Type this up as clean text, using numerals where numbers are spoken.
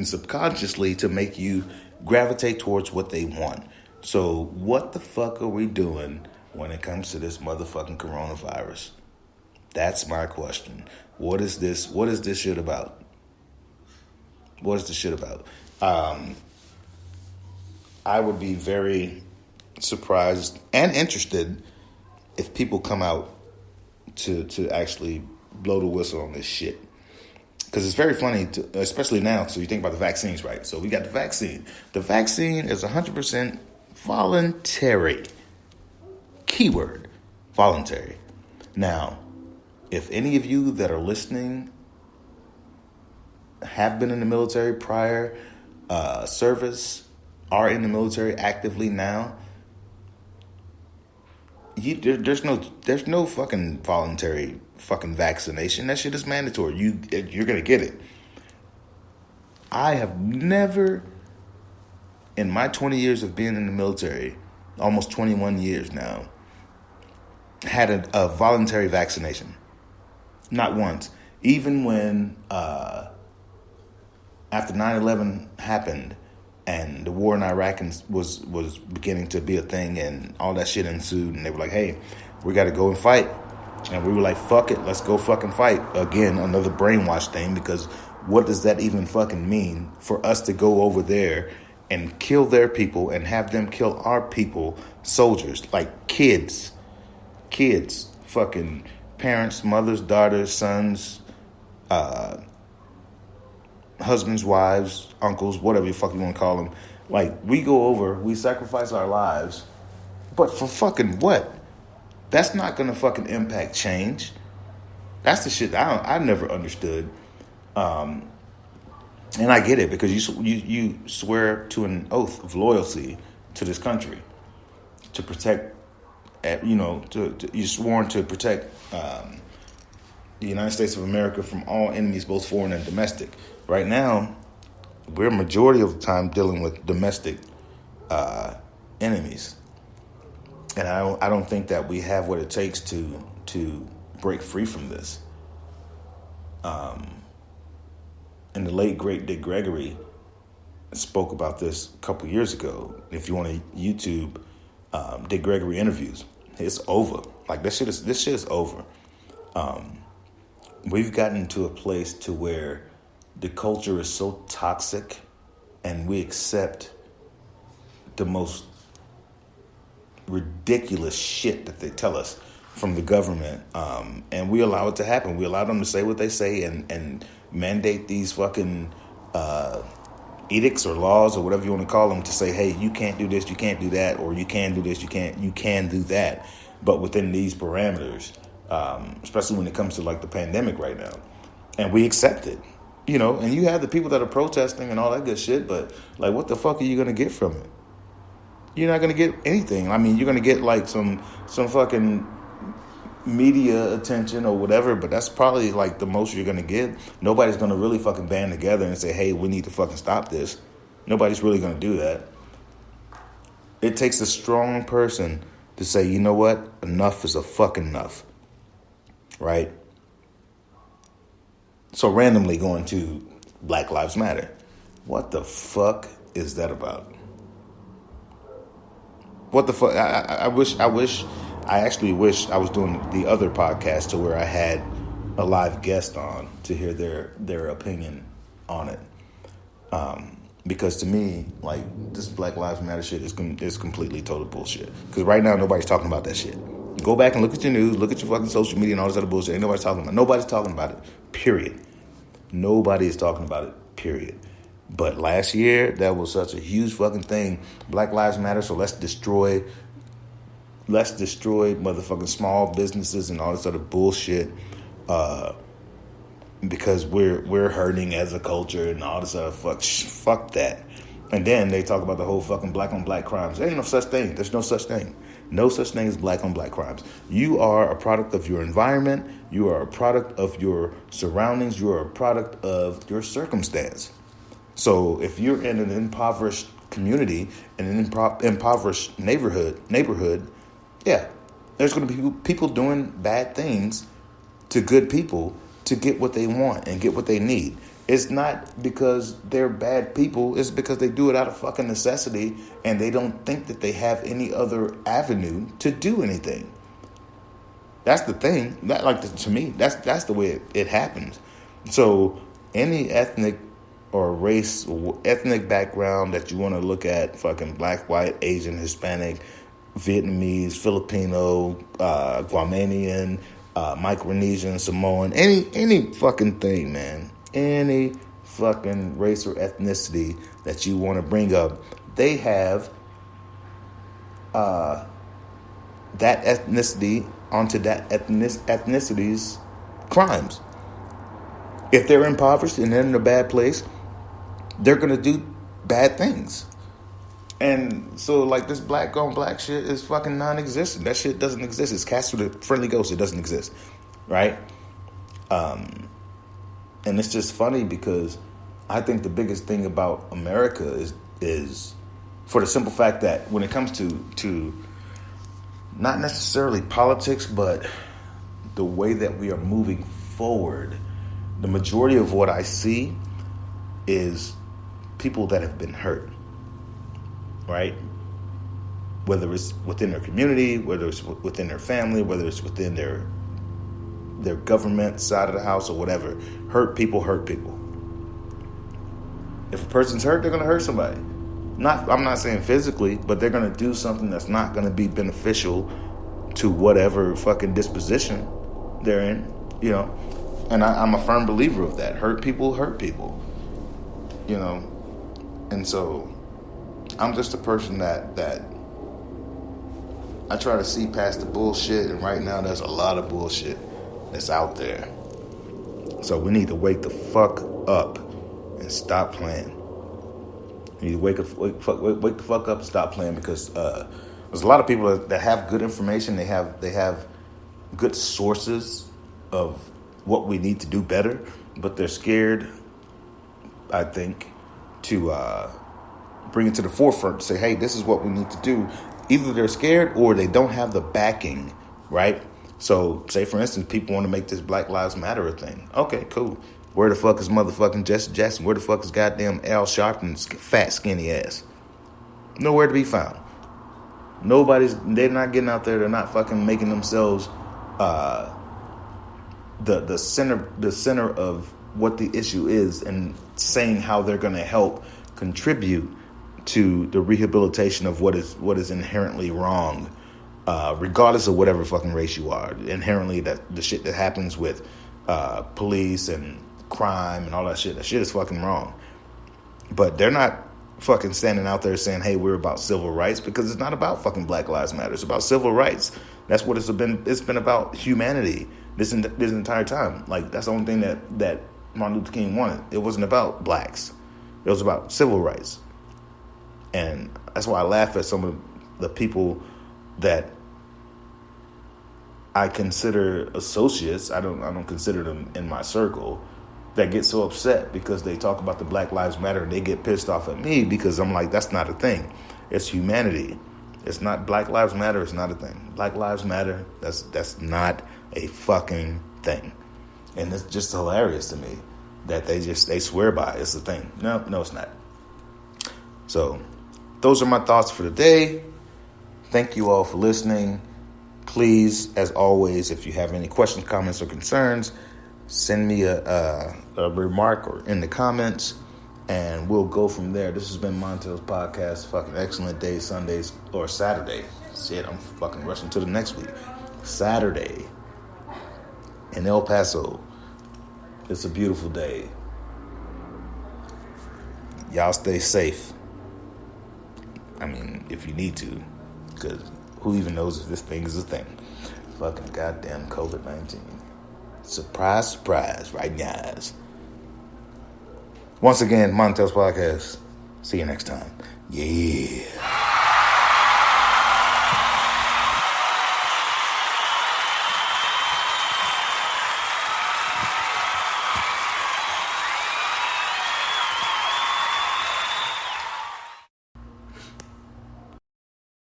subconsciously to make you gravitate towards what they want. So what the fuck are we doing when it comes to this motherfucking coronavirus? That's my question. What is this? What is this shit about? What is this shit about? I would be very surprised and interested if people come out to actually blow the whistle on this shit. Because it's very funny, especially now. So you think about the vaccines, right? So we got the vaccine. The vaccine is 100% voluntary. Keyword, voluntary. Now, if any of you that are listening have been in the military prior service, are in the military actively now, there's no fucking voluntary fucking vaccination. That shit is mandatory. You're gonna get it. I have never, in my 20 years of being in the military, almost 21 years now, had a voluntary vaccination. Not once. Even when after 9/11 happened and the war in Iraq was beginning to be a thing and all that shit ensued, and they were like, hey, we got to go and fight. And we were like, fuck it, let's go fucking fight. Again, another brainwash thing, because what does that even fucking mean for us to go over there and kill their people and have them kill our people, soldiers, like kids, fucking parents, mothers, daughters, sons, husbands, wives, uncles, whatever you fucking want to call them. Like, we go over, we sacrifice our lives, but for fucking what? That's not going to fucking impact change. That's the shit I never understood. And I get it, because you swear to an oath of loyalty to this country to protect, you're sworn to protect the United States of America from all enemies, both foreign and domestic. Right now, we're majority of the time dealing with domestic enemies. And I don't think that we have what it takes to break free from this. And the late, great Dick Gregory spoke about this a couple years ago. If you want to YouTube Dick Gregory interviews, it's over. Like, this shit is over. We've gotten to a place to where the culture is so toxic, and we accept the most ridiculous shit that they tell us from the government, and we allow it to happen. We allow them to say what they say and mandate these fucking edicts or laws or whatever you want to call them to say, hey, you can't do this, you can't do that, or you can do this, you can do that, but within these parameters, especially when it comes to like the pandemic right now. And we accept it, and you have the people that are protesting and all that good shit, but like, what the fuck are you going to get from it? You're not going to get anything. I mean, you're going to get like some fucking media attention or whatever, but that's probably like the most you're going to get. Nobody's going to really fucking band together and say, hey, we need to fucking stop this. Nobody's really going to do that. It takes a strong person to say, you know what? Enough is a fucking enough. Right? So randomly going to Black Lives Matter. What the fuck is that about? What the fuck? I actually wish I was doing the other podcast to where I had a live guest on to hear their opinion on it. Because to me, like, this Black Lives Matter shit is completely total bullshit. Because right now, nobody's talking about that shit. Go back and look at your news, look at your fucking social media and all this other bullshit. Ain't nobody's talking about it. Nobody's talking about it, period. Nobody is talking about it, period. But last year, that was such a huge fucking thing. Black Lives Matter, so let's destroy motherfucking small businesses and all this other bullshit, because we're hurting as a culture and all this other fuck that. And then they talk about the whole fucking black on black crimes. There ain't no such thing. There's no such thing. No such thing as black on black crimes. You are a product of your environment. You are a product of your surroundings. You are a product of your circumstance. So if you're in an impoverished community, in an impoverished neighborhood, yeah, there's going to be people doing bad things to good people to get what they want and get what they need. It's not because they're bad people. It's because they do it out of fucking necessity, and they don't think that they have any other avenue to do anything. That's the thing. That, like, to me, that's the way it happens. So any ethnic or race, ethnic background that you want to look at, fucking black, white, Asian, Hispanic, Vietnamese, Filipino, Guamanian, Micronesian, Samoan, any fucking thing, man. Any fucking race or ethnicity that you want to bring up, they have that ethnicity onto that ethnicity's crimes. If they're impoverished and they're in a bad place, they're going to do bad things. And so, like, this black on black shit is fucking non-existent. That shit doesn't exist. It's cast with a friendly ghost. It doesn't exist. Right? And it's just funny because I think the biggest thing about America is for the simple fact that when it comes to not necessarily politics, but the way that we are moving forward, the majority of what I see is people that have been hurt, right? Whether it's within their community, whether it's within their family, whether it's within their government side of the house or whatever. Hurt people hurt people. If a person's hurt, they're going to hurt somebody. I'm not saying physically, but they're going to do something that's not going to be beneficial to whatever fucking disposition they're in, you know. And I'm a firm believer of that. Hurt people, you know. And so I'm just a person that I try to see past the bullshit, and right now there's a lot of bullshit that's out there. So we need to wake the fuck up and stop playing. We need to wake the fuck up and stop playing, because there's a lot of people that have good information. They have good sources of what we need to do better, but they're scared, I think, to bring it to the forefront to say, hey, this is what we need to do. Either they're scared or they don't have the backing, right? So, say, for instance, people want to make this Black Lives Matter a thing. Okay, cool. Where the fuck is motherfucking Jesse Jackson? Where the fuck is goddamn Al Sharpton's fat, skinny ass? Nowhere to be found. They're not getting out there. They're not fucking making themselves the center of what the issue is, and saying how they're going to help contribute to the rehabilitation of what is inherently wrong. Regardless of whatever fucking race you are, inherently that the shit that happens with police and crime and all that shit is fucking wrong. But they're not fucking standing out there saying, hey, we're about civil rights, because it's not about fucking Black Lives Matter. It's about civil rights. That's what it's been. It's been about humanity this entire time. Like, that's the only thing that Martin Luther King wanted. It wasn't about blacks. It was about civil rights. And that's why I laugh at some of the people that I consider associates. I don't consider them in my circle, that get so upset because they talk about the Black Lives Matter, and they get pissed off at me because I'm like, that's not a thing. It's humanity. It's not Black Lives Matter. It's not a thing. Black Lives Matter. That's not a fucking thing. And it's just hilarious to me that they swear by it. It's a thing. No, it's not. So those are my thoughts for today. Thank you all for listening. Please, as always, if you have any questions, comments, or concerns, send me a remark or in the comments, and we'll go from there. This has been Montel's Podcast. Fucking excellent day, Sundays or Saturday. Shit, I'm fucking rushing to the next week. Saturday in El Paso. It's a beautiful day. Y'all stay safe. I mean, if you need to, because who even knows if this thing is a thing? Fucking goddamn COVID-19. Surprise, surprise, right, guys? Once again, Montel's Podcast. See you next time. Yeah.